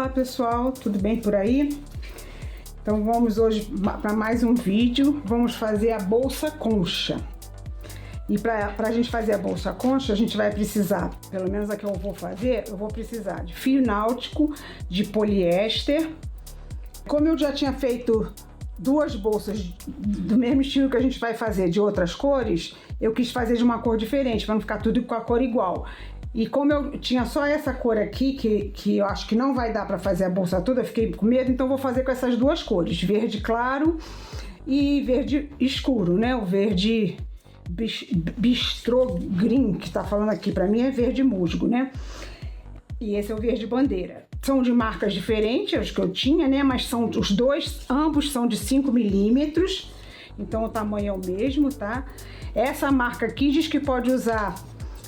Olá pessoal, tudo bem por aí? Então vamos hoje para mais um vídeo. Vamos fazer a bolsa concha. E para a gente fazer a bolsa concha, a gente vai precisar, pelo menos a que eu vou fazer, eu vou precisar de fio náutico, de poliéster. Como eu já tinha feito duas bolsas do mesmo estilo que a gente vai fazer de outras cores, eu quis fazer de uma cor diferente, para não ficar tudo com a cor igual. E como eu tinha só essa cor aqui, que eu acho que não vai dar para fazer a bolsa toda, eu fiquei com medo, então vou fazer com essas duas cores, verde claro e verde escuro, né? O verde bistrô green, que tá falando aqui, para mim é verde musgo, né? E esse é o verde bandeira. São de marcas diferentes, os que eu tinha, né? Mas são os dois, ambos são de 5 milímetros, então o tamanho é o mesmo, tá? Essa marca aqui diz que pode usar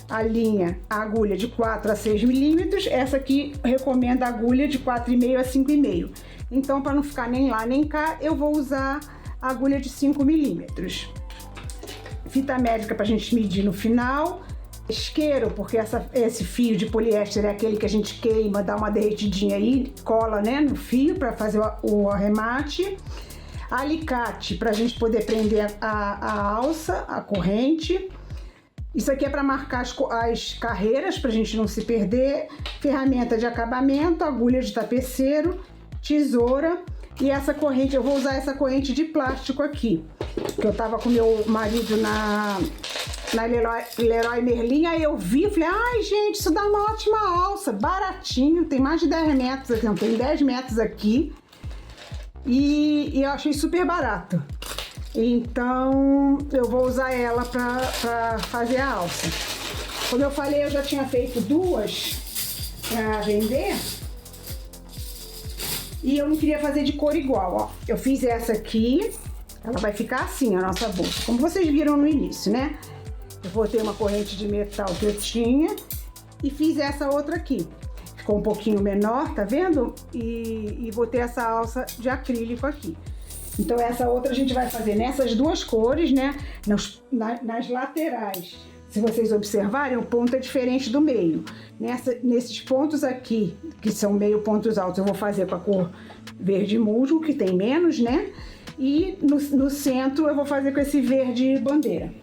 a linha, a agulha de 4 a 6 milímetros, essa aqui recomenda a agulha de 4,5 a 5,5. Então, para não ficar nem lá nem cá, eu vou usar a agulha de 5 milímetros. Fita métrica para a gente medir no final. Isqueiro, porque esse fio de poliéster é aquele que a gente queima, dá uma derretidinha aí, cola, né, no fio para fazer o arremate. Alicate para a gente poder prender a alça, a corrente. Isso aqui é para marcar as carreiras, para a gente não se perder. Ferramenta de acabamento, agulha de tapeceiro, tesoura. E essa corrente, eu vou usar essa corrente de plástico aqui, que eu tava com meu marido na Leroy Merlin, aí eu vi e falei, ai gente, isso dá uma ótima alça, baratinho, tem mais de 10 metros aqui, não, tem 10 metros aqui. E eu achei super barato. Então eu vou usar ela para fazer a alça. Como eu falei, eu já tinha feito duas para vender e eu não queria fazer de cor igual, ó. Eu fiz essa aqui, ela vai ficar assim a nossa bolsa, como vocês viram no início, né? Eu botei uma corrente de metal que eu tinha e fiz essa outra aqui. Ficou um pouquinho menor, tá vendo? E botei essa alça de acrílico aqui. Então essa outra a gente vai fazer nessas duas cores, né? Nas laterais. Se vocês observarem, o ponto é diferente do meio. Nesses pontos aqui, que são meio pontos altos, eu vou fazer com a cor verde musgo, que tem menos, né? E no centro eu vou fazer com esse verde bandeira,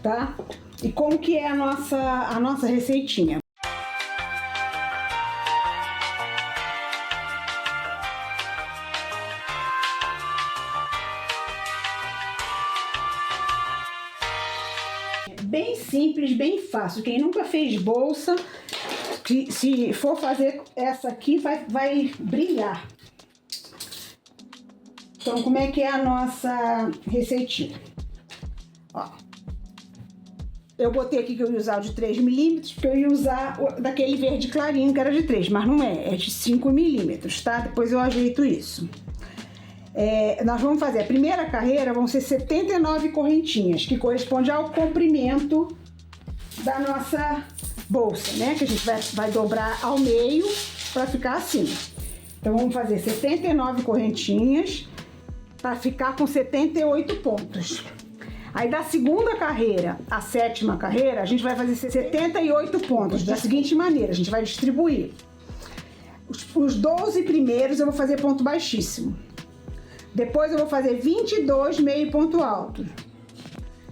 tá? E como que é a nossa receitinha? Bem simples, bem fácil. Quem nunca fez bolsa, se for fazer essa aqui, vai brilhar. Então, como é que é a nossa receitinha? Ó, eu botei aqui que eu ia usar o de 3 milímetros, porque eu ia usar daquele verde clarinho que era de 3, mas não é de 5 milímetros, tá? Depois eu ajeito isso. Nós vamos fazer a primeira carreira, vão ser 79 correntinhas, que corresponde ao comprimento da nossa bolsa, né? Que a gente vai dobrar ao meio para ficar assim. Então vamos fazer 79 correntinhas para ficar com 78 pontos. Aí da segunda carreira à sétima carreira, a gente vai fazer 78 pontos da seguinte maneira, a gente vai distribuir. Os 12 primeiros eu vou fazer ponto baixíssimo. Depois eu vou fazer 22 meio ponto alto.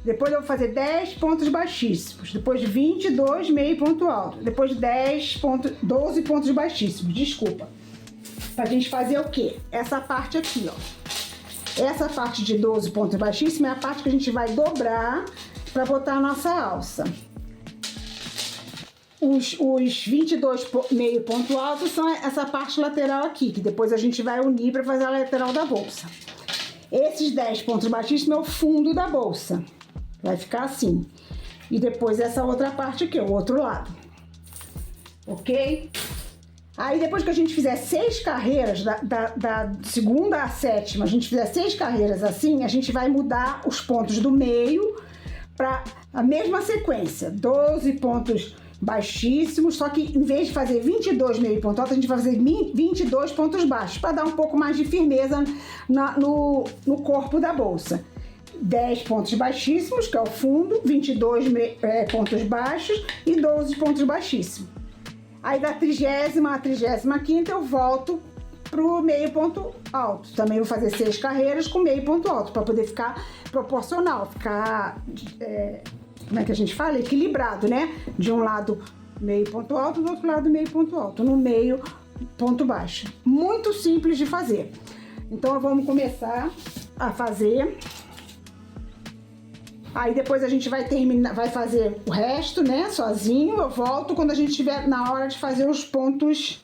Depois eu vou fazer 10 pontos baixíssimos. Depois 22 meio ponto alto. Depois 12 pontos baixíssimos, desculpa. Pra gente fazer o quê? Essa parte aqui, ó. Essa parte de 12 pontos baixíssimos é a parte que a gente vai dobrar para botar a nossa alça. Os 22 meio ponto alto são essa parte lateral aqui, que depois a gente vai unir para fazer a lateral da bolsa. Esses 10 pontos baixíssimos é o fundo da bolsa. Vai ficar assim. E depois essa outra parte aqui, o outro lado. Ok? Aí depois que a gente fizer 6 carreiras, da segunda à sétima, a gente fizer 6 carreiras assim, a gente vai mudar os pontos do meio para a mesma sequência. 12 pontos baixíssimos, só que em vez de fazer 22 meio ponto alto, a gente vai fazer 22 pontos baixos, para dar um pouco mais de firmeza no corpo da bolsa. 10 pontos baixíssimos, que é o fundo, 22 pontos baixos e 12 pontos baixíssimos. Aí da 30ª à 35ª eu volto pro meio ponto alto. Também vou fazer 6 carreiras com meio ponto alto, para poder ficar proporcional, ficar, como é que a gente fala? Equilibrado, né? De um lado meio ponto alto, do outro lado meio ponto alto, no meio ponto baixo. Muito simples de fazer. Então vamos começar a fazer. Aí depois a gente vai terminar, vai fazer o resto, né? Sozinho. Eu volto quando a gente estiver na hora de fazer os pontos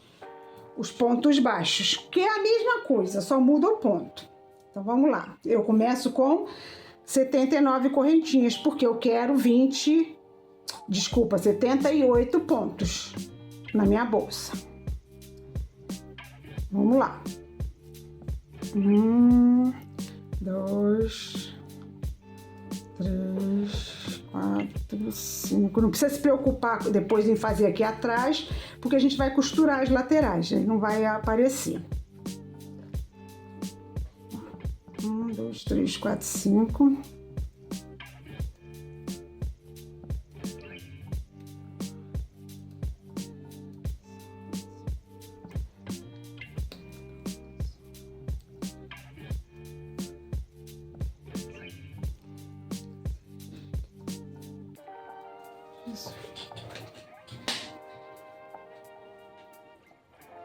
baixos, que é a mesma coisa, só muda o ponto. Então vamos lá. Eu começo com 79 correntinhas, porque eu quero 78 pontos na minha bolsa. Vamos lá. 1, 2, 3, 4, 5. Não precisa se preocupar depois em fazer aqui atrás, porque a gente vai costurar as laterais, aí não vai aparecer. 1, 2, 3, 4, 5.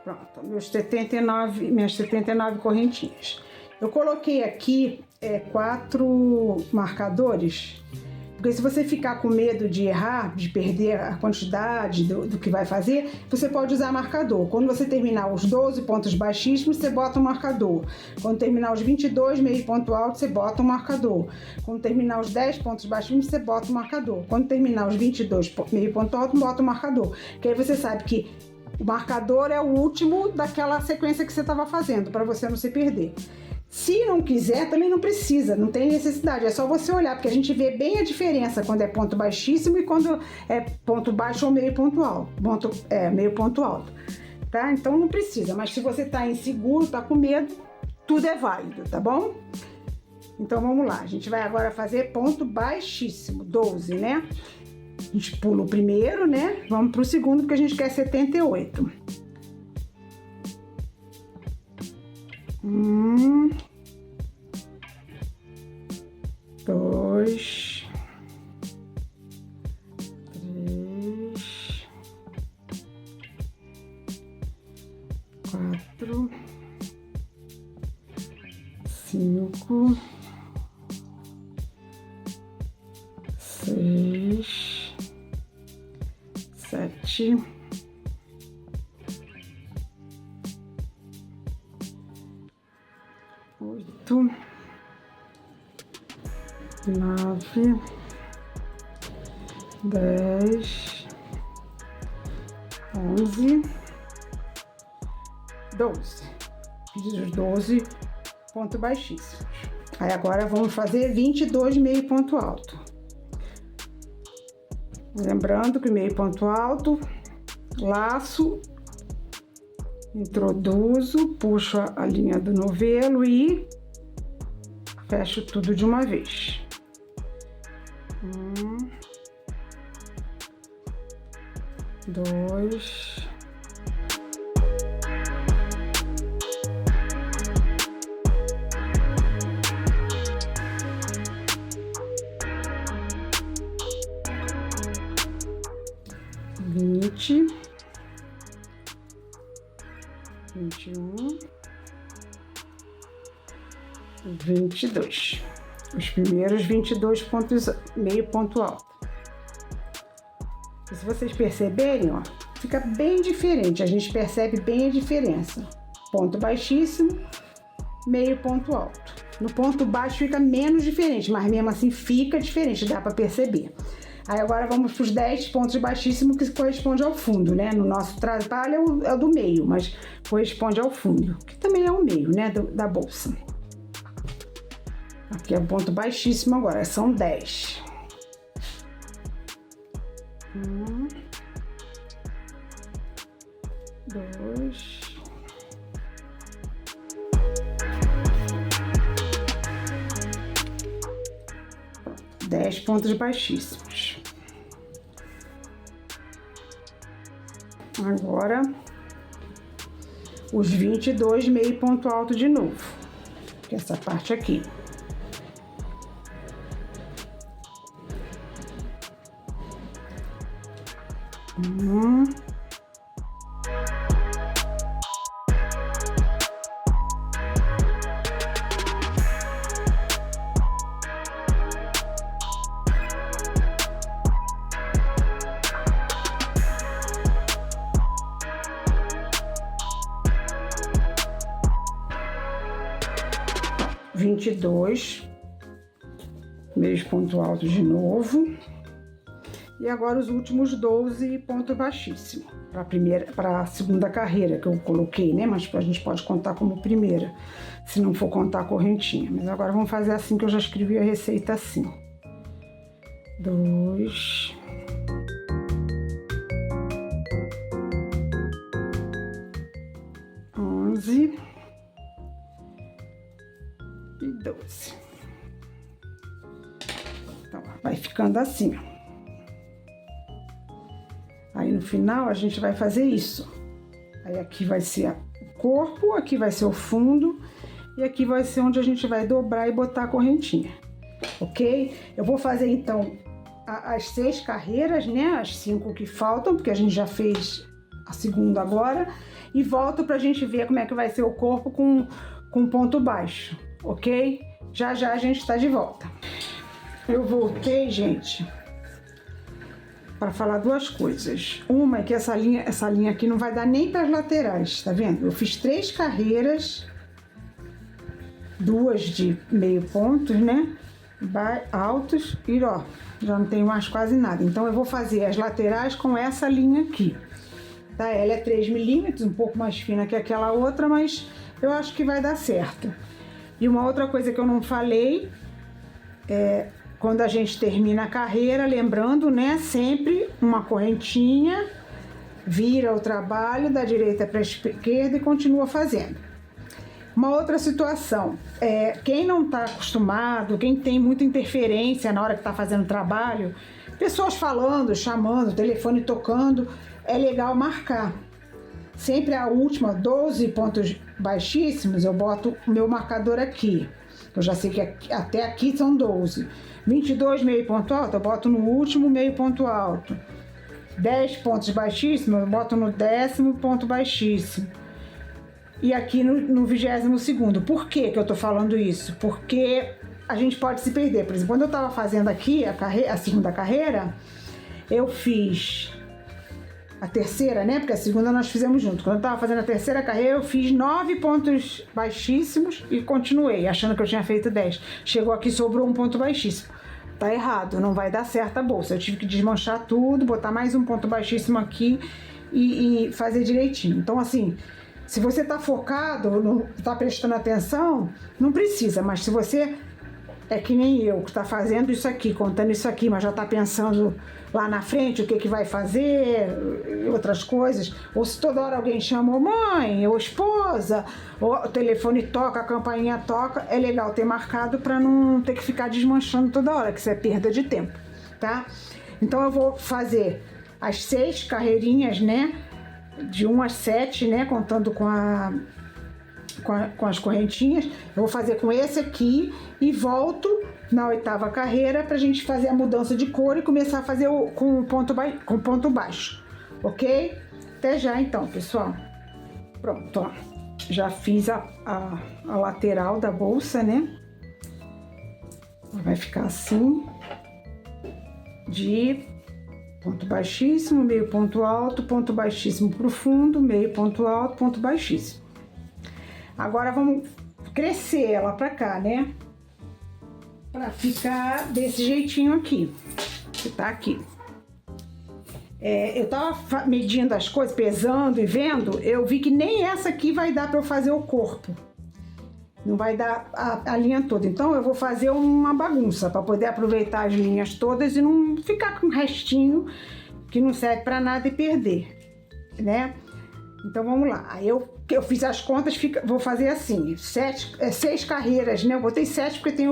Pronto, minhas 79 correntinhas. Eu coloquei aqui 4 marcadores, porque se você ficar com medo de errar, de perder a quantidade do que vai fazer, você pode usar marcador. Quando você terminar os 12 pontos baixíssimos, você bota um marcador. Quando terminar os 22 meio ponto alto, você bota um marcador. Quando terminar os 10 pontos baixíssimos, você bota um marcador. Quando terminar os 22 meio ponto alto, bota um marcador. Que aí você sabe que o marcador é o último daquela sequência que você estava fazendo, para você não se perder. Se não quiser, também não precisa, não tem necessidade, é só você olhar, porque a gente vê bem a diferença quando é ponto baixíssimo e quando é ponto baixo ou meio ponto alto. Meio ponto alto, tá? Então não precisa, mas se você tá inseguro, tá com medo, tudo é válido, tá bom? Então vamos lá, a gente vai agora fazer ponto baixíssimo, 12, né? A gente pula o primeiro, né? Vamos pro segundo, porque a gente quer 78. 1, 2, 3, 4, 5, 6, 7, 8, 9, 10, 11, 12. Fiz os 12 pontos baixíssimos. Aí agora vamos fazer 22 meio ponto alto. Lembrando que meio ponto alto, laço, introduzo, puxo a linha do novelo e fecho tudo de uma vez. 1, 2, 20, 21, 22. Os primeiros 22 pontos, meio ponto alto. E se vocês perceberem, ó, fica bem diferente. A gente percebe bem a diferença. Ponto baixíssimo, meio ponto alto. No ponto baixo fica menos diferente, mas mesmo assim fica diferente, dá para perceber. Aí agora vamos para os 10 pontos baixíssimos, que corresponde ao fundo, né? No nosso trabalho é o do meio, mas corresponde ao fundo, que também é o meio, né? Da bolsa. Aqui é o ponto baixíssimo agora, são 10. 1, 2, 10 pontos baixíssimos. Agora, os 22 meio ponto alto de novo, que é essa parte aqui. Vinte e dois meios ponto alto de novo. E agora os últimos 12 ponto baixíssimo para a segunda carreira que eu coloquei, né? Mas a gente pode contar como primeira, se não for contar a correntinha. Mas agora vamos fazer assim, que eu já escrevi a receita assim. 2, 11 e 12. Então, vai ficando assim, ó. Aí no final a gente vai fazer isso. Aí aqui vai ser o corpo, aqui vai ser o fundo e aqui vai ser onde a gente vai dobrar e botar a correntinha, ok? Eu vou fazer então as 6 carreiras, né? As 5 que faltam, porque a gente já fez a segunda agora. E volto pra gente ver como é que vai ser o corpo com ponto baixo, ok? Já já a gente tá de volta. Eu voltei, gente, para falar duas coisas. Uma é que essa linha aqui não vai dar nem para as laterais, tá vendo? Eu fiz 3 carreiras, 2 de meio pontos, né? Altos e ó, já não tenho mais quase nada. Então eu vou fazer as laterais com essa linha aqui, tá? Ela é 3 milímetros, um pouco mais fina que aquela outra, mas eu acho que vai dar certo. E uma outra coisa que eu não falei é, quando a gente termina a carreira, lembrando, né, sempre uma correntinha, vira o trabalho da direita para a esquerda e continua fazendo. Uma outra situação, quem não está acostumado, quem tem muita interferência na hora que está fazendo trabalho, pessoas falando, chamando, telefone tocando, é legal marcar. Sempre a última, 12 pontos baixíssimos, eu boto o meu marcador aqui. Eu já sei que até aqui são 12. 22 meio ponto alto, eu boto no último meio ponto alto. 10 pontos baixíssimos, eu boto no 10º ponto baixíssimo. E aqui no 22º. Por que eu tô falando isso? Porque a gente pode se perder. Por exemplo, quando eu tava fazendo aqui a segunda carreira, eu fiz a terceira, né? Porque a segunda nós fizemos junto. Quando eu tava fazendo a terceira carreira, eu fiz 9 pontos baixíssimos e continuei, achando que eu tinha feito 10. Chegou aqui, sobrou um ponto baixíssimo. Tá errado, não vai dar certo a bolsa. Eu tive que desmanchar tudo, botar mais um ponto baixíssimo aqui e fazer direitinho. Então, assim, se você tá focado, tá prestando atenção, não precisa. Mas se você é que nem eu, que tá fazendo isso aqui, contando isso aqui, mas já tá pensando lá na frente o que vai fazer, outras coisas, ou se toda hora alguém chama, ou mãe, ou esposa, ou o telefone toca, a campainha toca, é legal ter marcado para não ter que ficar desmanchando toda hora, que isso é perda de tempo, tá? Então eu vou fazer as 6 carreirinhas, né, de 1 às 7, né, contando com as correntinhas. Eu vou fazer com esse aqui e volto na 8ª carreira pra gente fazer a mudança de cor e começar a fazer com ponto baixo, ok? Até já então, pessoal. Pronto, ó. Já fiz a lateral da bolsa, né? Vai ficar assim, de ponto baixíssimo, meio ponto alto, ponto baixíssimo pro fundo, meio ponto alto, ponto baixíssimo. Agora vamos crescer ela pra cá, né? Pra ficar desse jeitinho aqui, que tá aqui. Eu tava medindo as coisas, pesando e vendo, eu vi que nem essa aqui vai dar pra eu fazer o corpo. Não vai dar a linha toda. Então eu vou fazer uma bagunça pra poder aproveitar as linhas todas e não ficar com um restinho que não serve pra nada e perder, né? Então vamos lá. Aí eu fiz as contas, vou fazer assim, 6 carreiras, né? Eu botei 7 porque tem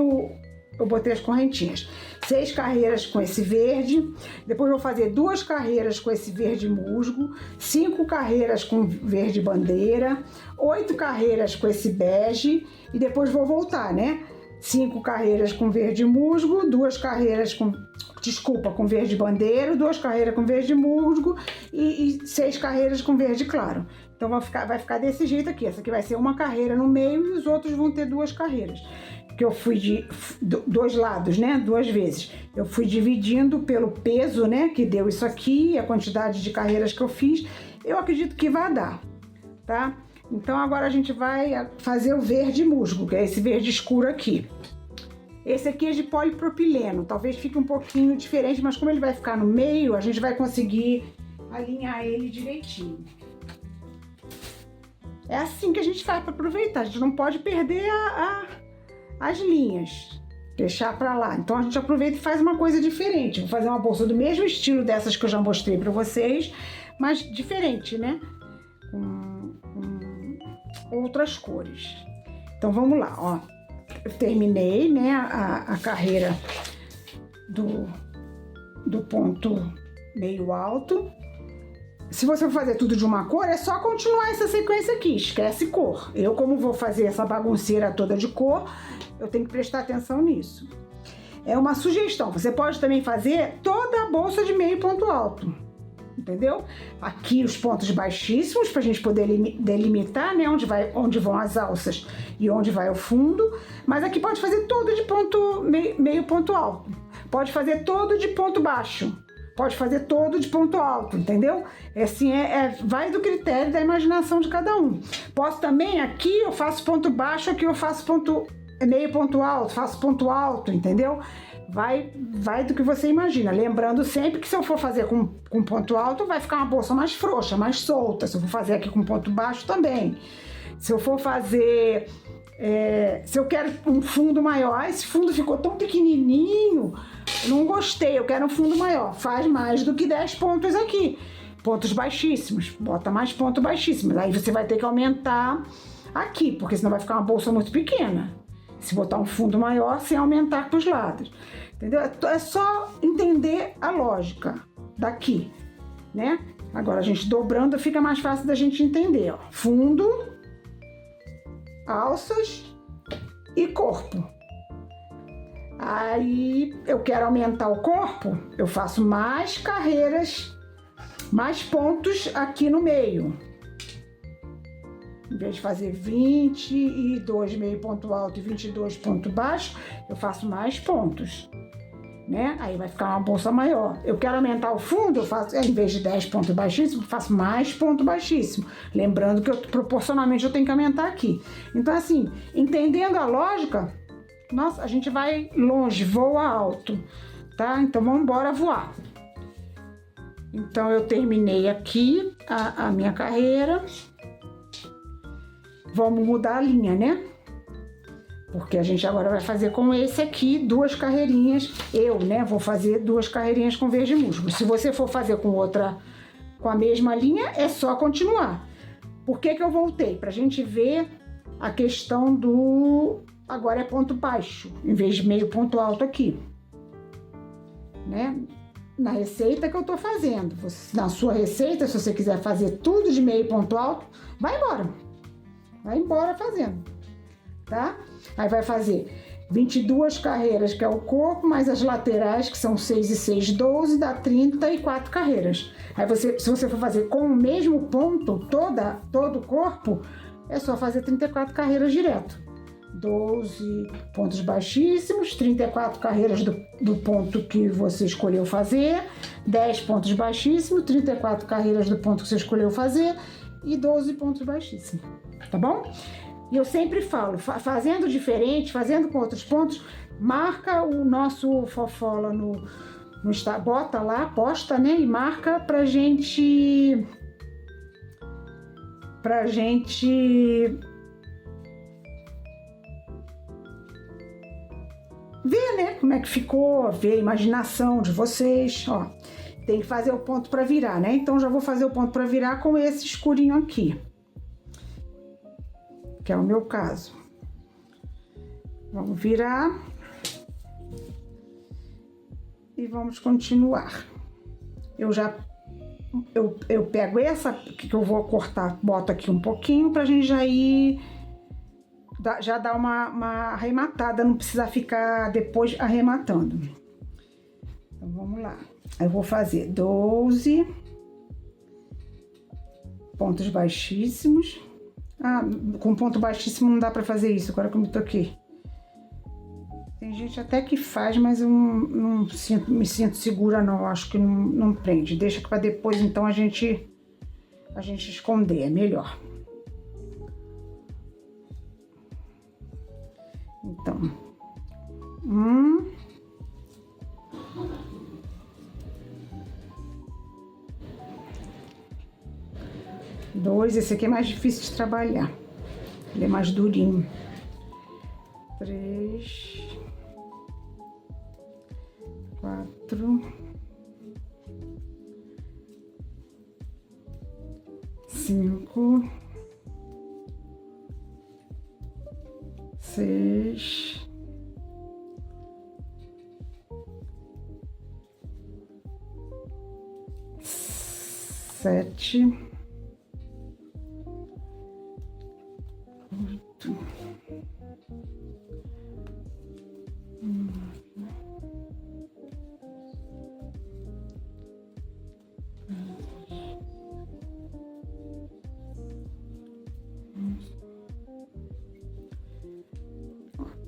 eu botei as correntinhas. 6 carreiras com esse verde, depois vou fazer 2 carreiras com esse verde musgo, 5 carreiras com verde bandeira, 8 carreiras com esse bege e depois vou voltar, né? 5 carreiras com verde musgo, 2 carreiras com verde bandeira, 2 carreiras com verde musgo e 6 carreiras com verde claro. Então vai ficar desse jeito aqui. Essa aqui vai ser uma carreira no meio e os outros vão ter 2 carreiras. Que eu fui de 2 lados, né? 2 vezes. Eu fui dividindo pelo peso, né? Que deu isso aqui, a quantidade de carreiras que eu fiz. Eu acredito que vai dar, tá? Então agora a gente vai fazer o verde musgo, que é esse verde escuro aqui. Esse aqui é de polipropileno, talvez fique um pouquinho diferente, mas como ele vai ficar no meio, a gente vai conseguir alinhar ele direitinho. É assim que a gente faz para aproveitar, a gente não pode perder as linhas, deixar para lá. Então a gente aproveita e faz uma coisa diferente. Vou fazer uma bolsa do mesmo estilo dessas que eu já mostrei para vocês, mas diferente, né? Com outras cores. Então vamos lá, ó. Eu terminei, né, a carreira do ponto meio alto. Se você for fazer tudo de uma cor, é só continuar essa sequência aqui, esquece cor. Eu, como vou fazer essa bagunceira toda de cor, eu tenho que prestar atenção nisso. É uma sugestão, você pode também fazer toda a bolsa de meio ponto alto, entendeu? Aqui os pontos baixíssimos, para a gente poder delimitar, né, onde vão as alças e onde vai o fundo, mas aqui pode fazer todo de ponto meio ponto alto, pode fazer todo de ponto baixo, pode fazer todo de ponto alto, entendeu? É assim, vai do critério da imaginação de cada um. Posso também, aqui eu faço ponto baixo, aqui eu faço meio ponto alto, faço ponto alto, entendeu? Vai do que você imagina. Lembrando sempre que se eu for fazer com ponto alto, vai ficar uma bolsa mais frouxa, mais solta. Se eu for fazer aqui com ponto baixo, também. Se eu for fazer... se eu quero um fundo maior, esse fundo ficou tão pequenininho, não gostei, eu quero um fundo maior. Faz mais do que 10 pontos aqui. Pontos baixíssimos, bota mais pontos baixíssimos. Aí você vai ter que aumentar aqui, porque senão vai ficar uma bolsa muito pequena. Se botar um fundo maior, sem aumentar para os lados. Entendeu? É só entender a lógica daqui, né? Agora a gente dobrando fica mais fácil da gente entender, ó. Fundo, alças e corpo. Aí eu quero aumentar o corpo, eu faço mais carreiras, mais pontos aqui no meio. Em vez de fazer 22 meio ponto alto e 22 ponto baixo, eu faço mais pontos, né? Aí vai ficar uma bolsa maior. Eu quero aumentar o fundo, eu faço, em vez de 10 pontos baixíssimos, eu faço mais ponto baixíssimo. Lembrando que proporcionalmente eu tenho que aumentar aqui. Então assim, entendendo a lógica, nossa, a gente vai longe, voa alto, tá? Então vamos embora voar. Então eu terminei aqui a minha carreira. Vamos mudar a linha, né? Porque a gente agora vai fazer com esse aqui 2 carreirinhas. Eu, né, vou fazer 2 carreirinhas com verde musgo. Se você for fazer com a mesma linha, é só continuar. Por que eu voltei? Pra gente ver a questão do... Agora é ponto baixo, em vez de meio ponto alto aqui, né? Na receita que eu tô fazendo. Na sua receita, se você quiser fazer tudo de meio ponto alto, vai embora. Vai embora fazendo, tá? Aí vai fazer 22 carreiras, que é o corpo, mais as laterais, que são 6 e 6, 12, dá 34 carreiras. Aí se você for fazer com o mesmo ponto, todo o corpo, é só fazer 34 carreiras direto. 12 pontos baixíssimos, 34 carreiras do ponto que você escolheu fazer, 10 pontos baixíssimos, 34 carreiras do ponto que você escolheu fazer e 12 pontos baixíssimos, tá bom? E eu sempre falo, fazendo diferente, fazendo com outros pontos, marca o nosso Fofola no bota lá, posta, né? E marca pra gente ver, né, como é que ficou, ver a imaginação de vocês, ó. Tem que fazer o ponto para virar, né? Então já vou fazer o ponto para virar com esse escurinho aqui, que é o meu caso. Vamos virar. E vamos continuar. Eu pego essa que eu vou cortar, boto aqui um pouquinho pra gente já dar uma arrematada, não precisa ficar depois arrematando. Então vamos lá. Eu vou fazer 12 pontos baixíssimos. Com ponto baixíssimo não dá pra fazer isso, agora que eu me toquei. Tem gente até que faz, mas eu não me sinto segura não, acho que não prende. Deixa que para depois então a gente esconder, é melhor. Então, 2, esse aqui é mais difícil de trabalhar, ele é mais durinho. 3, 4, 5, 6, 7, 8,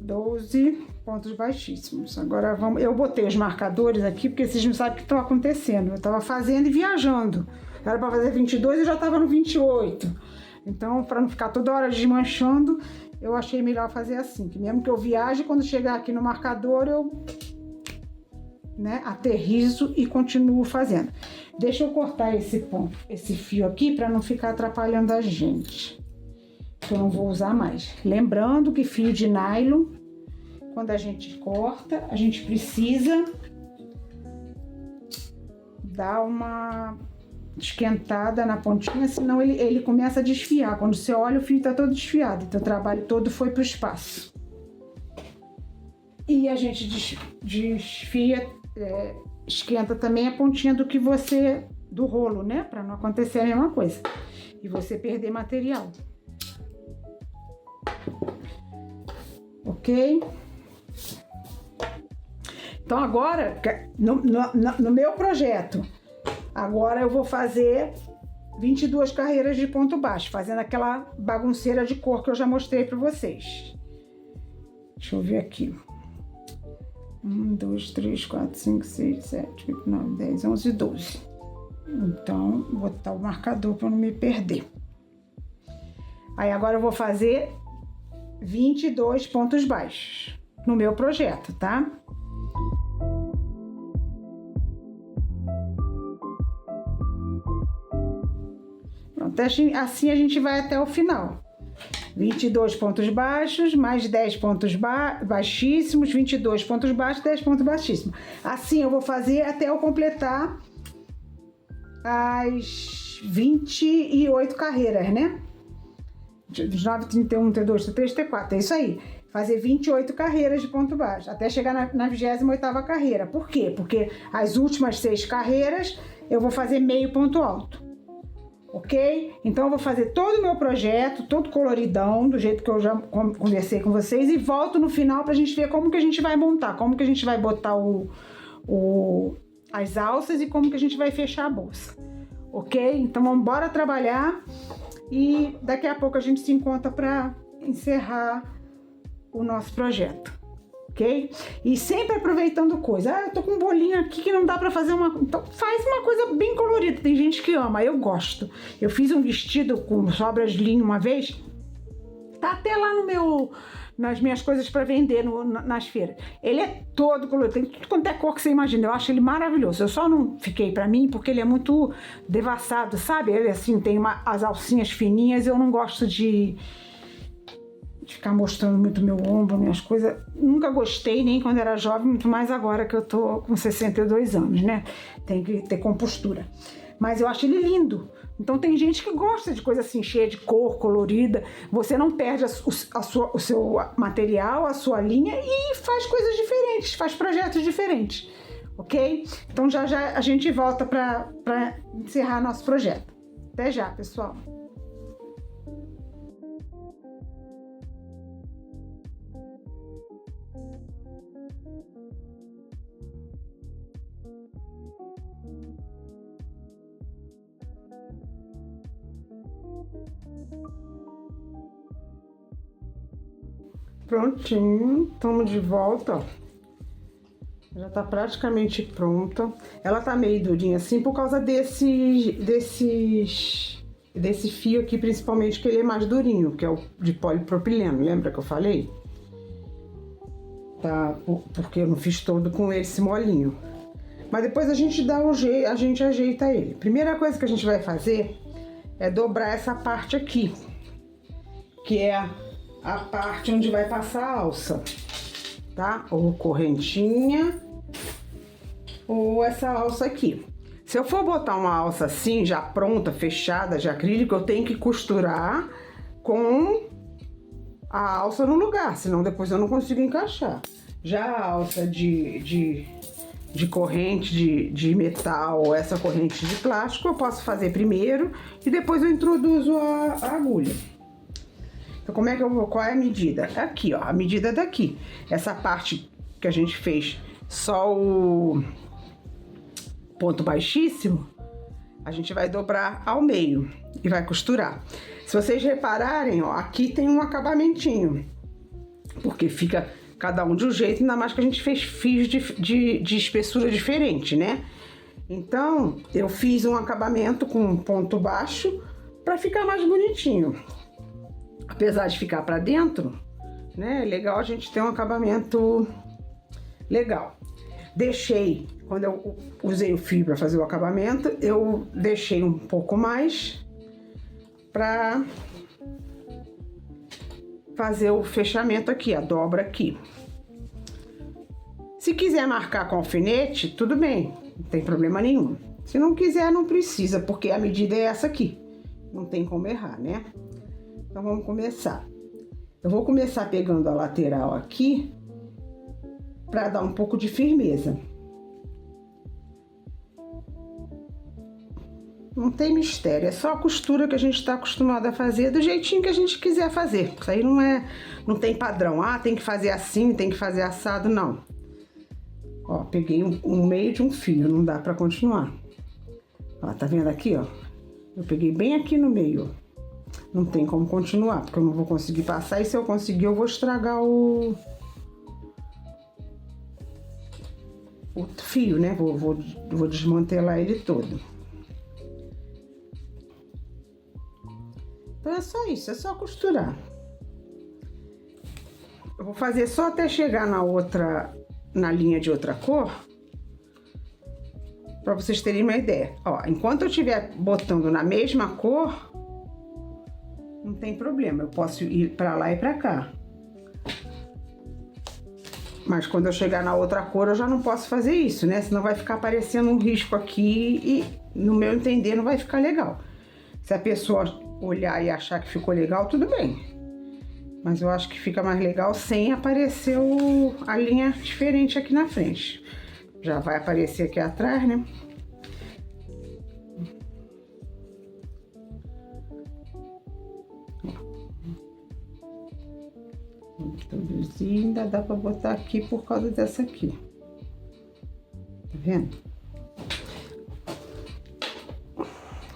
12 pontos baixíssimos. Agora eu botei os marcadores aqui porque vocês não sabem o que está acontecendo. Eu estava fazendo e viajando. Era para fazer 22 e eu já estava no 28. Então, para não ficar toda hora desmanchando, eu achei melhor fazer assim. Que mesmo que eu viaje, quando chegar aqui no marcador, eu aterrizo e continuo fazendo. Deixa eu cortar esse fio aqui para não ficar atrapalhando a gente. Que eu não vou usar mais. Lembrando que fio de nylon, quando a gente corta, a gente precisa dar uma esquentada na pontinha, senão ele começa a desfiar. Quando você olha, o fio está todo desfiado, então o trabalho todo foi para o espaço. E a gente desfia, esquenta também a pontinha do rolo, né? Para não acontecer a mesma coisa e você perder material. Ok? Então agora, no meu projeto, agora eu vou fazer 22 carreiras de ponto baixo, fazendo aquela bagunceira de cor que eu já mostrei para vocês. Deixa eu ver aqui. 1, 2, 3, 4, 5, 6, 7, 8, 9, 10, 11, 12. Então, vou botar o marcador para não me perder. Aí agora eu vou fazer 22 pontos baixos no meu projeto, tá? Pronto, assim a gente vai até o final. 22 pontos baixos, mais 10 pontos baixíssimos, 22 pontos baixos, 10 pontos baixíssimos. Assim eu vou fazer até eu completar as 28 carreiras, né? 29, 31, 32, 33, 34, é isso aí. Fazer 28 carreiras de ponto baixo, até chegar na 28ª carreira. Por quê? Porque as últimas 6 carreiras eu vou fazer meio ponto alto. Ok? Então eu vou fazer todo o meu projeto, todo coloridão, do jeito que eu já conversei com vocês, e volto no final pra gente ver como que a gente vai montar, como que a gente vai botar as alças e como que a gente vai fechar a bolsa. Ok? Então vamos embora trabalhar e daqui a pouco a gente se encontra para encerrar o nosso projeto. Ok? E sempre aproveitando coisa. Eu tô com um bolinho aqui que não dá pra fazer uma... Então faz uma coisa bem colorida. Tem gente que ama, eu gosto. Eu fiz um vestido com sobras de linho uma vez. Tá até lá nas minhas coisas pra vender nas feiras. Ele é todo colorido, tem tudo quanto é cor que você imagina. Eu acho ele maravilhoso. Eu só não fiquei pra mim porque ele é muito devassado, sabe? Ele assim, tem as alcinhas fininhas. Eu não gosto de ficar mostrando muito meu ombro, minhas coisas. Nunca gostei, nem quando era jovem, muito mais agora que eu tô com 62 anos, né? Tem que ter compostura. Mas eu acho ele lindo. Então tem gente que gosta de coisa assim, cheia de cor, colorida. Você não perde o seu material, a sua linha e faz coisas diferentes, faz projetos diferentes. ok? Então já já a gente volta para encerrar nosso projeto. Até já, pessoal! Prontinho, estamos de volta, ó. Já tá praticamente pronta. Ela tá meio durinha assim por causa desse fio aqui, principalmente, que ele é mais durinho, que é o de polipropileno, lembra que eu falei? Tá, porque eu não fiz todo com esse molinho. Mas depois a gente dá um jeito, a gente ajeita ele. Primeira coisa que a gente vai fazer é dobrar essa parte aqui, que é a parte onde vai passar a alça, tá? Ou correntinha, ou essa alça aqui. Se eu for botar uma alça assim, já pronta, fechada, de acrílico, eu tenho que costurar com a alça no lugar, senão depois eu não consigo encaixar. Já a alça de corrente de metal ou essa corrente de plástico, eu posso fazer primeiro e depois eu introduzo a agulha. Então, como é que eu vou? Qual é a medida? Aqui, ó, a medida daqui. Essa parte que a gente fez só o ponto baixíssimo, a gente vai dobrar ao meio e vai costurar. Se vocês repararem, ó, aqui tem um acabamentinho, porque fica cada um de um jeito, ainda mais que a gente fez fios de espessura diferente, né? Então, eu fiz um acabamento com um ponto baixo para ficar mais bonitinho. Apesar de ficar para dentro, né? É legal a gente ter um acabamento legal. Deixei, quando eu usei o fio para fazer o acabamento, eu deixei um pouco mais para fazer o fechamento aqui, a dobra aqui. Se quiser marcar com alfinete, tudo bem, não tem problema nenhum. Se não quiser, não precisa, porque a medida é essa aqui. Não tem como errar, né? Então vamos começar. Eu vou começar pegando a lateral aqui para dar um pouco de firmeza. Não tem mistério, é só a costura que a gente está acostumado a fazer do jeitinho que a gente quiser fazer. Isso aí não tem padrão. Ah, tem que fazer assim, tem que fazer assado, não. Ó, peguei um meio de um fio, não dá para continuar. Ó, tá vendo aqui, ó? Eu peguei bem aqui no meio. Não tem como continuar, porque eu não vou conseguir passar, e se eu conseguir eu vou estragar o fio, né? Vou desmantelar ele todo. Então é só isso, é só costurar. Eu vou fazer só até chegar na linha de outra cor, para vocês terem uma ideia. Ó, enquanto eu estiver botando na mesma cor, não tem problema, eu posso ir para lá e para cá. Mas quando eu chegar na outra cor, eu já não posso fazer isso, né? Senão vai ficar aparecendo um risco aqui e, no meu entender, não vai ficar legal. Se a pessoa olhar e achar que ficou legal, tudo bem. Mas eu acho que fica mais legal sem aparecer a linha diferente aqui na frente. Já vai aparecer aqui atrás, né? Introduzir, ainda dá pra botar aqui por causa dessa aqui. Tá vendo?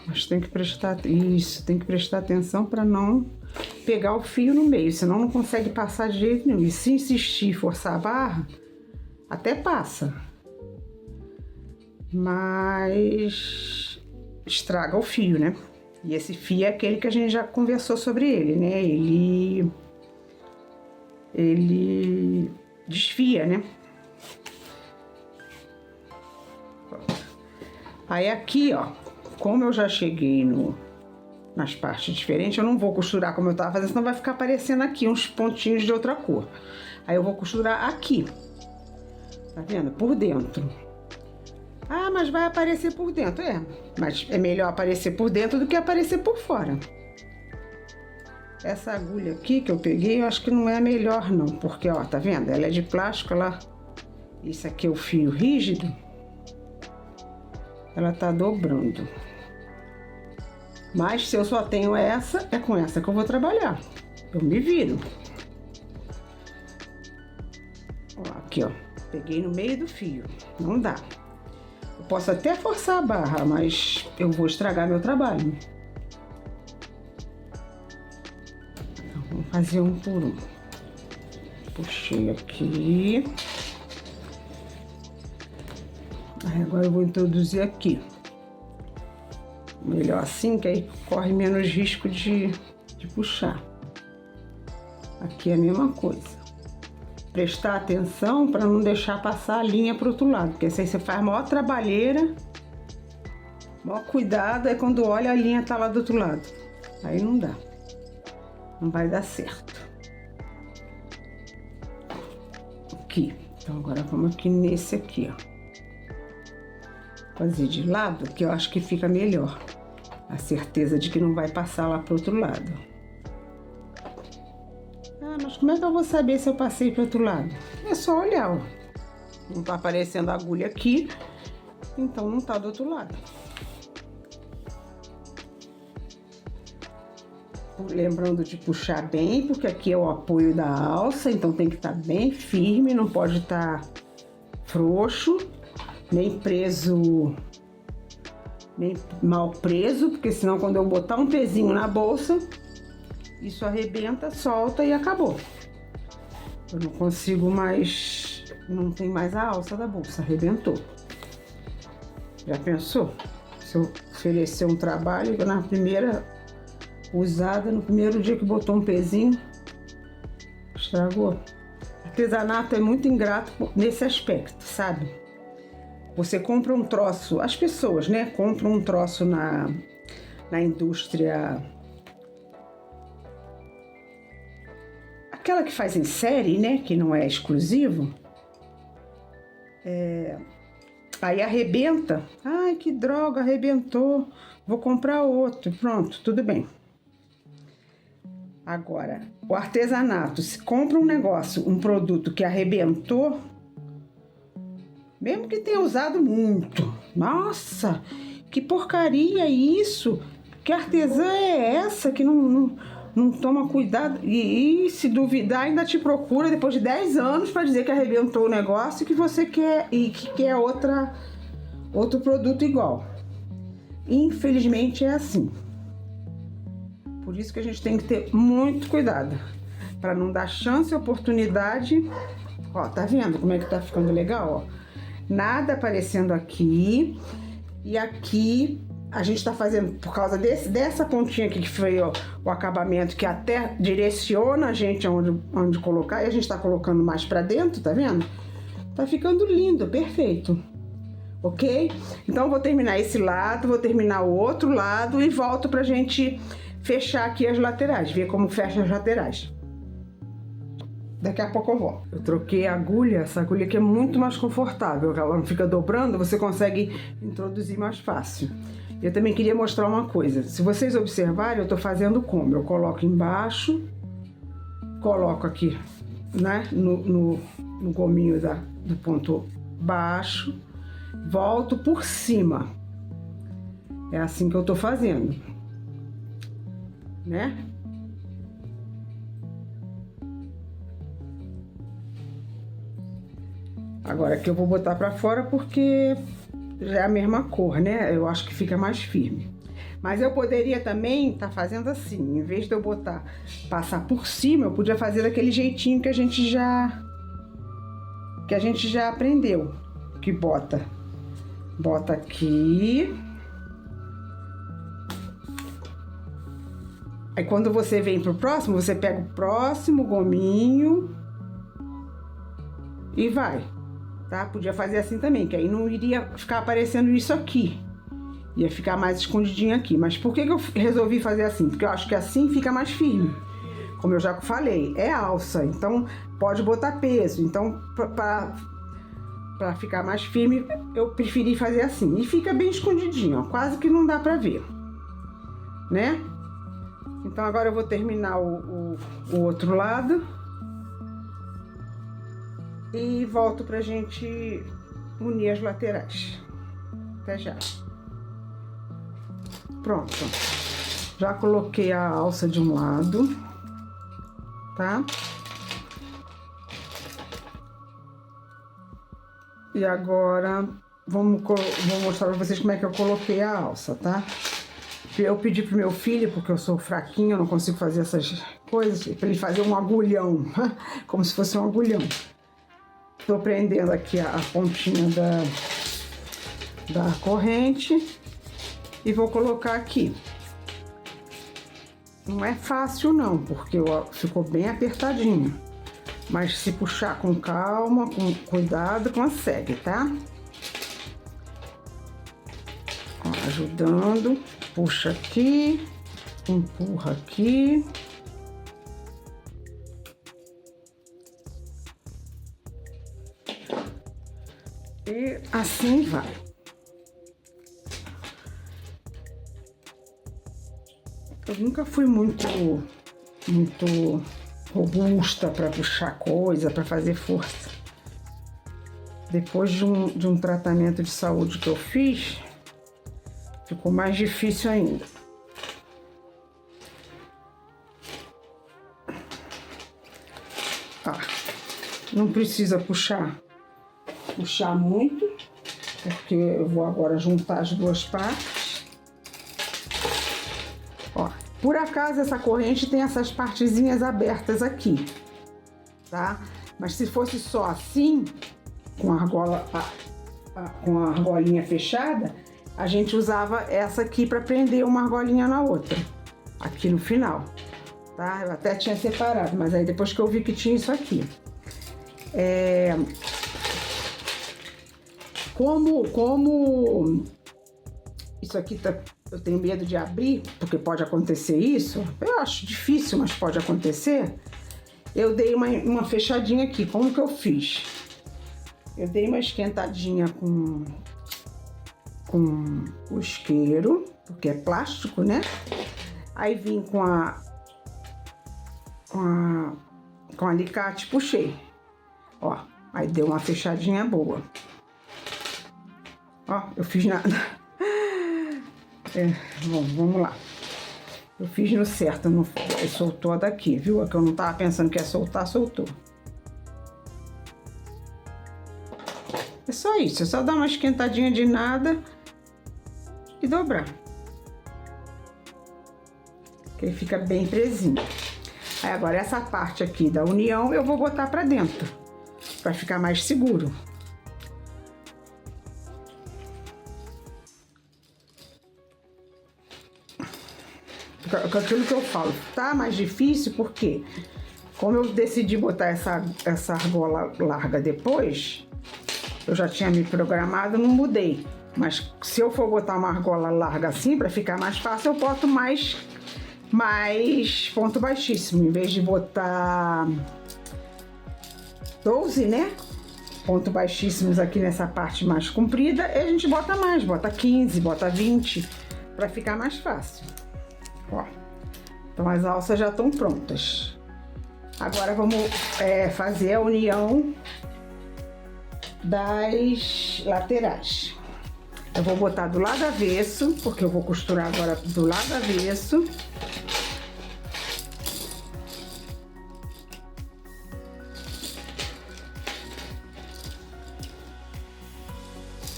Mas tem que prestar isso, tem que prestar atenção para não pegar o fio no meio, senão não consegue passar de jeito nenhum. E se insistir e forçar a barra, até passa, mas estraga o fio, né? E esse fio é aquele que a gente já conversou sobre ele, né? Ele desfia, né? Aí aqui, ó, como eu já cheguei nas partes diferentes, eu não vou costurar como eu tava fazendo, senão vai ficar aparecendo aqui uns pontinhos de outra cor. Aí eu vou costurar aqui, tá vendo? Por dentro. Ah, mas vai aparecer por dentro. É, mas é melhor aparecer por dentro do que aparecer por fora. Essa agulha aqui que eu peguei, eu acho que não é a melhor não, porque ó, tá vendo? Ela é de plástico, isso aqui é o fio rígido. ela tá dobrando. Mas se eu só tenho essa, é com essa que eu vou trabalhar. Eu me viro. Ó, aqui, ó. Peguei no meio do fio. Não dá. Eu posso até forçar a barra, mas eu vou estragar meu trabalho. Então, vamos fazer um por um. Puxei aqui. Aí agora eu vou introduzir aqui. Melhor assim, que aí corre menos risco de puxar. Aqui é a mesma coisa. Prestar atenção para não deixar passar a linha para o outro lado, porque assim você faz maior trabalheira, maior cuidado, é quando olha a linha tá lá do outro lado. Aí não dá. Não vai dar certo. Aqui. Então agora vamos aqui nesse aqui, ó. Fazer de lado, que eu acho que fica melhor. A certeza de que não vai passar lá pro outro lado. Ah, mas como é que eu vou saber se eu passei pro outro lado? É só olhar, ó. Não tá aparecendo a agulha aqui, então não tá do outro lado. Lembrando de puxar bem, porque aqui é o apoio da alça, então tem que estar bem firme, não pode estar frouxo. Nem preso, nem mal preso, porque senão quando eu botar um pezinho na bolsa, isso arrebenta, solta e acabou. Eu não consigo mais, não tem mais a alça da bolsa, arrebentou. Já pensou? Se eu oferecer um trabalho na primeira usada, no primeiro dia que botou um pezinho, estragou. Artesanato é muito ingrato nesse aspecto, sabe? Você compra um troço, as pessoas, né, compram um troço na indústria, aquela que faz em série, né, que não é exclusivo, aí arrebenta, ai que droga, arrebentou, vou comprar outro, pronto, tudo bem. Agora, o artesanato, se compra um negócio, um produto que arrebentou, mesmo que tenha usado muito. Nossa, que porcaria isso! Que artesã é essa que não toma cuidado? E se duvidar, ainda te procura depois de 10 anos para dizer que arrebentou o negócio e que você quer e que quer outro produto igual. Infelizmente é assim. Por isso que a gente tem que ter muito cuidado para não dar chance e oportunidade. Ó, tá vendo como é que tá ficando legal, ó? Nada aparecendo aqui, e aqui a gente tá fazendo por causa dessa pontinha aqui que foi ó, o acabamento que até direciona a gente onde colocar, e a gente tá colocando mais pra dentro, tá vendo? Tá ficando lindo, perfeito, ok? Então eu vou terminar esse lado, vou terminar o outro lado e volto pra gente fechar aqui as laterais, ver como fecha as laterais. Daqui a pouco eu volto. Eu troquei a agulha, essa agulha aqui é muito mais confortável, ela não fica dobrando, você consegue introduzir mais fácil. Eu também queria mostrar uma coisa, se vocês observarem, eu tô fazendo como? Eu coloco embaixo, coloco aqui, né, no gominho do ponto baixo, volto por cima. É assim que eu tô fazendo, né? Agora aqui eu vou botar pra fora porque já é a mesma cor, né? Eu acho que fica mais firme. Mas eu poderia também estar fazendo assim, em vez de eu passar por cima, eu podia fazer daquele jeitinho que a gente já aprendeu, que bota aqui. Aí quando você vem pro próximo, você pega o próximo gominho e vai. Tá? Podia fazer assim também, que aí não iria ficar aparecendo isso aqui. Ia ficar mais escondidinho aqui. Mas por que eu resolvi fazer assim? Porque eu acho que assim fica mais firme. Como eu já falei, é alça, então pode botar peso. Então, para ficar mais firme, eu preferi fazer assim. E fica bem escondidinho, ó, quase que não dá pra ver, né? Então agora eu vou terminar o outro lado. E volto pra gente unir as laterais. Até já. Pronto. Já coloquei a alça de um lado, tá? E agora vou mostrar pra vocês como é que eu coloquei a alça, tá? Eu pedi pro meu filho, porque eu sou fraquinha, eu não consigo fazer essas coisas, pra ele fazer um agulhão, como se fosse um agulhão. Tô prendendo aqui a pontinha da corrente e vou colocar aqui. Não é fácil não, porque ficou bem apertadinho. Mas se puxar com calma, com cuidado, consegue, tá? Ó, ajudando, puxa aqui, empurra aqui. E assim vai. Eu nunca fui muito robusta para puxar coisa, para fazer força. Depois de um tratamento de saúde que eu fiz, ficou mais difícil ainda. Ó, não precisa puxar muito, porque eu vou agora juntar as duas partes. Ó, por acaso essa corrente tem essas partezinhas abertas aqui, tá? Mas se fosse só assim, com a argolinha fechada, a gente usava essa aqui para prender uma argolinha na outra, aqui no final, tá? Eu até tinha separado, mas aí depois que eu vi que tinha isso aqui. Como isso aqui eu tenho medo de abrir, porque pode acontecer isso, eu acho difícil, mas pode acontecer. Eu dei uma fechadinha aqui. Como que eu fiz? Eu dei uma esquentadinha com o isqueiro, porque é plástico, né? Aí vim com alicate, puxei. Ó, aí deu uma fechadinha boa. Ó, eu fiz nada. Bom, vamos lá. Eu fiz no certo, não soltou daqui, viu? É que eu não tava pensando que ia soltar, soltou. É só isso, é só dar uma esquentadinha de nada e dobrar. Que ele fica bem presinho. Aí agora essa parte aqui da união eu vou botar pra dentro, pra ficar mais seguro. Com aquilo que eu falo, tá mais difícil porque, como eu decidi botar essa argola larga depois, eu já tinha me programado, não mudei. Mas se eu for botar uma argola larga assim, para ficar mais fácil, eu boto mais ponto baixíssimo. Em vez de botar 12, né? Ponto baixíssimos aqui nessa parte mais comprida, a gente bota mais, bota 15, bota 20, para ficar mais fácil. Ó, então as alças já estão prontas. Agora vamos fazer a união das laterais. Eu vou botar do lado avesso, porque eu vou costurar agora do lado avesso.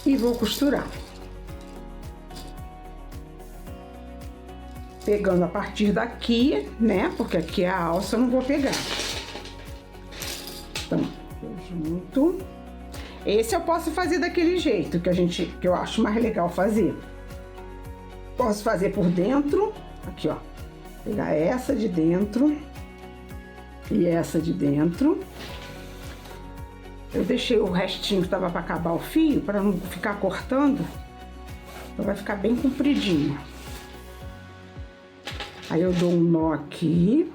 E vou costurar. Pegando a partir daqui, né? Porque aqui é a alça, eu não vou pegar. Então, eu junto. Esse eu posso fazer daquele jeito que eu acho mais legal fazer. Posso fazer por dentro, aqui ó. Pegar essa de dentro e essa de dentro. Eu deixei o restinho que estava para acabar o fio, para não ficar cortando. Então vai ficar bem compridinho. Aí eu dou um nó aqui,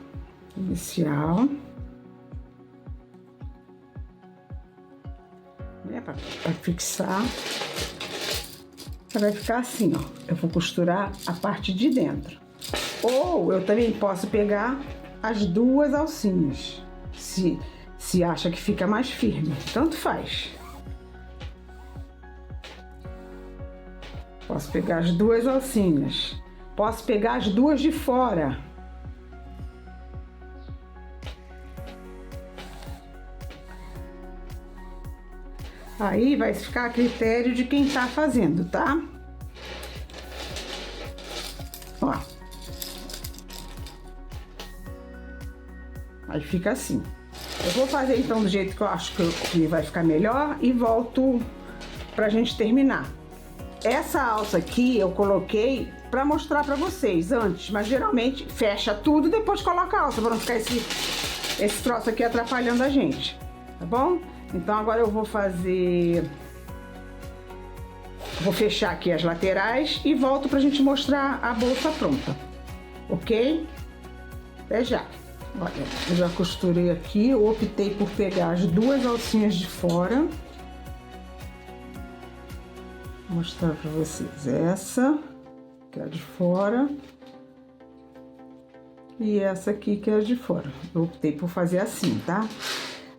inicial, né, para fixar. Vai ficar assim, ó. Eu vou costurar a parte de dentro. Ou eu também posso pegar as duas alcinhas, se acha que fica mais firme, tanto faz. Posso pegar as duas alcinhas Posso pegar as duas de fora. Aí vai ficar a critério de quem tá fazendo, tá? Ó. Aí fica assim. Eu vou fazer então do jeito que eu acho que vai ficar melhor e volto pra gente terminar. Essa alça aqui eu coloquei pra mostrar pra vocês antes, mas geralmente fecha tudo e depois coloca a alça, pra não ficar esse troço aqui atrapalhando a gente, tá bom? Então agora eu vou fechar aqui as laterais e volto pra gente mostrar a bolsa pronta, ok? Até já! Olha, eu já costurei aqui, eu optei por pegar as duas alcinhas de fora. Vou mostrar pra vocês essa, que é a de fora, e essa aqui que é a de fora. Eu optei por fazer assim, tá?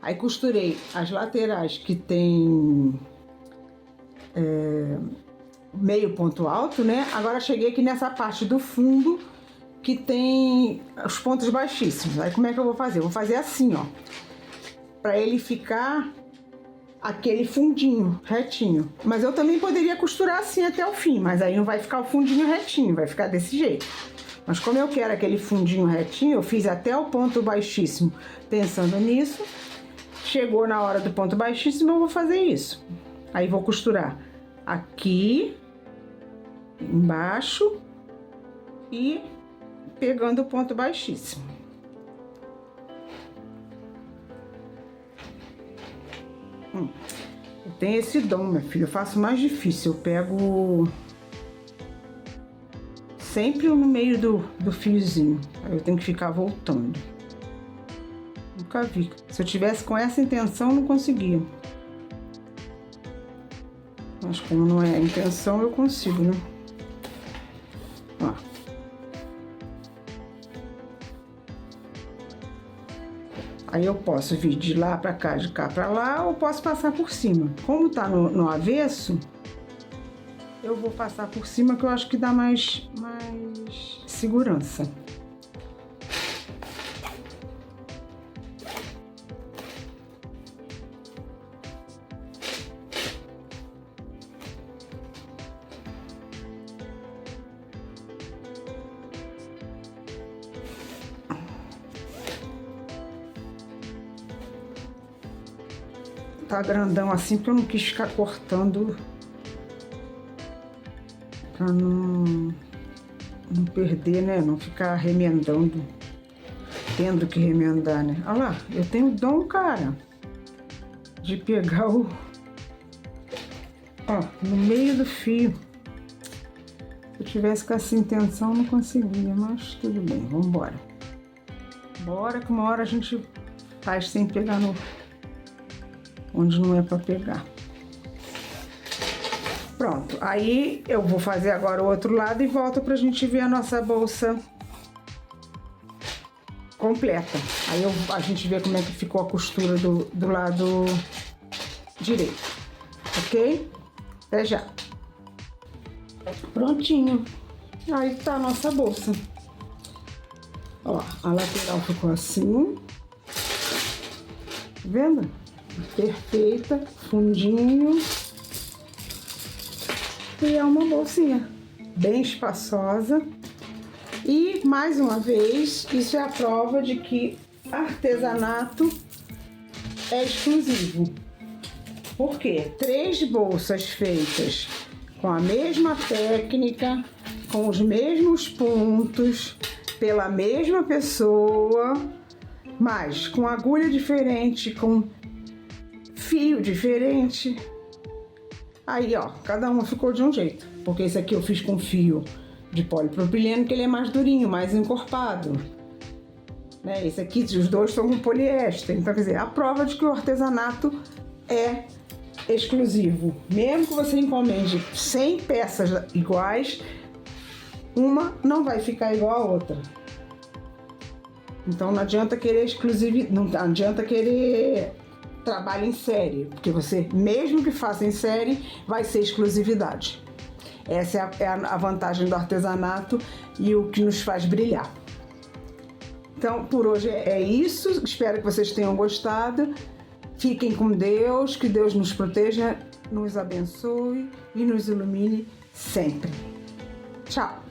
Aí costurei as laterais que tem meio ponto alto, né? Agora cheguei aqui nessa parte do fundo que tem os pontos baixíssimos. Aí como é que eu vou fazer? Eu vou fazer assim, ó, pra ele ficar aquele fundinho retinho. Mas eu também poderia costurar assim até o fim, mas aí não vai ficar o fundinho retinho, vai ficar desse jeito. Mas como eu quero aquele fundinho retinho, eu fiz até o ponto baixíssimo pensando nisso. Chegou na hora do ponto baixíssimo, eu vou fazer isso. Aí vou costurar aqui embaixo e pegando o ponto baixíssimo. Eu tenho esse dom, minha filha, eu faço mais difícil, eu pego sempre no meio do fiozinho, aí eu tenho que ficar voltando. Nunca vi. Se eu tivesse com essa intenção, eu não conseguia. Mas como não é a intenção, eu consigo, né? Ó. Aí eu posso vir de lá pra cá, de cá pra lá, ou posso passar por cima. Como tá no avesso, eu vou passar por cima, que eu acho que dá mais segurança. Tá grandão assim porque eu não quis ficar cortando pra não perder, né? Não ficar remendando, tendo que remendar, né? Olha lá, eu tenho dom, cara, de pegar ó, no meio do fio. Se eu tivesse com essa intenção, eu não conseguia, mas tudo bem, vamos embora. Bora que uma hora a gente faz sem pegar no onde não é para pegar. Pronto, aí eu vou fazer agora o outro lado e volto pra gente ver a nossa bolsa completa. Aí a gente vê como é que ficou a costura do lado direito, ok? Até já. Prontinho. Aí tá a nossa bolsa. Ó, a lateral ficou assim. Tá vendo? Perfeita, fundinho. E é uma bolsinha bem espaçosa. E, mais uma vez, isso é a prova de que artesanato é exclusivo. Por quê? 3 bolsas feitas com a mesma técnica, com os mesmos pontos, pela mesma pessoa, mas com agulha diferente, com fio diferente. Aí, ó, cada uma ficou de um jeito. Porque esse aqui eu fiz com fio de polipropileno, que ele é mais durinho, mais encorpado. Né? Esse aqui, os dois são com poliéster. Então, quer dizer, a prova de que o artesanato é exclusivo. Mesmo que você encomende 100 peças iguais, uma não vai ficar igual a outra. Então, não adianta querer exclusividade, não adianta querer trabalho em série, porque você, mesmo que faça em série, vai ser exclusividade. Essa é a vantagem do artesanato e o que nos faz brilhar. Então, por hoje é isso. Espero que vocês tenham gostado. Fiquem com Deus, que Deus nos proteja, nos abençoe e nos ilumine sempre. Tchau!